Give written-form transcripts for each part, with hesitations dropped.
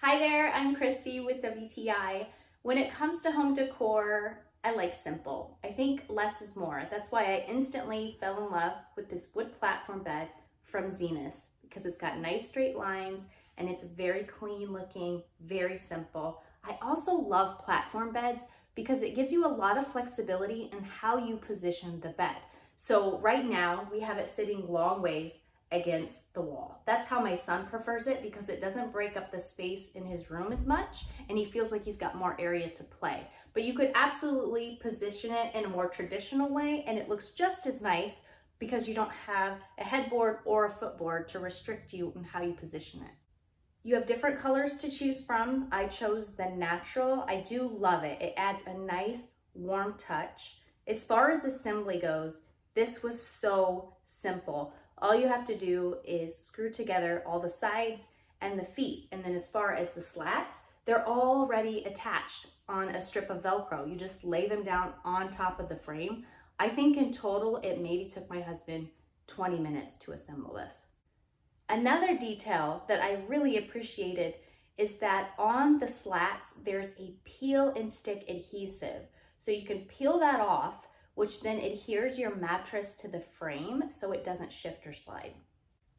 Hi there, I'm Christy with WTI. When it comes to home decor, I like simple. I think less is more. That's why I instantly fell in love with this wood platform bed from ZINUS because it's got nice straight lines and it's very clean looking, very simple. I also love platform beds because it gives you a lot of flexibility in how you position the bed. So right now we have it sitting long ways against the wall. That's how my son prefers it because it doesn't break up the space in his room as much and he feels like he's got more area to play. But you could absolutely position it in a more traditional way and it looks just as nice because you don't have a headboard or a footboard to restrict you in how you position it. You have different colors to choose from. I chose the natural. I do love it. It adds a nice warm touch. As far as assembly goes, this was so simple. All you have to do is screw together all the sides and the feet. And then as far as the slats, they're already attached on a strip of Velcro. You just lay them down on top of the frame. I think in total, it maybe took my husband 20 minutes to assemble this. Another detail that I really appreciated is that on the slats, there's a peel and stick adhesive. So you can peel that off, which then adheres your mattress to the frame so it doesn't shift or slide.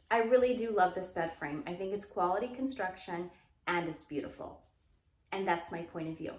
I really do love this bed frame. I think it's quality construction and it's beautiful. And that's my point of view.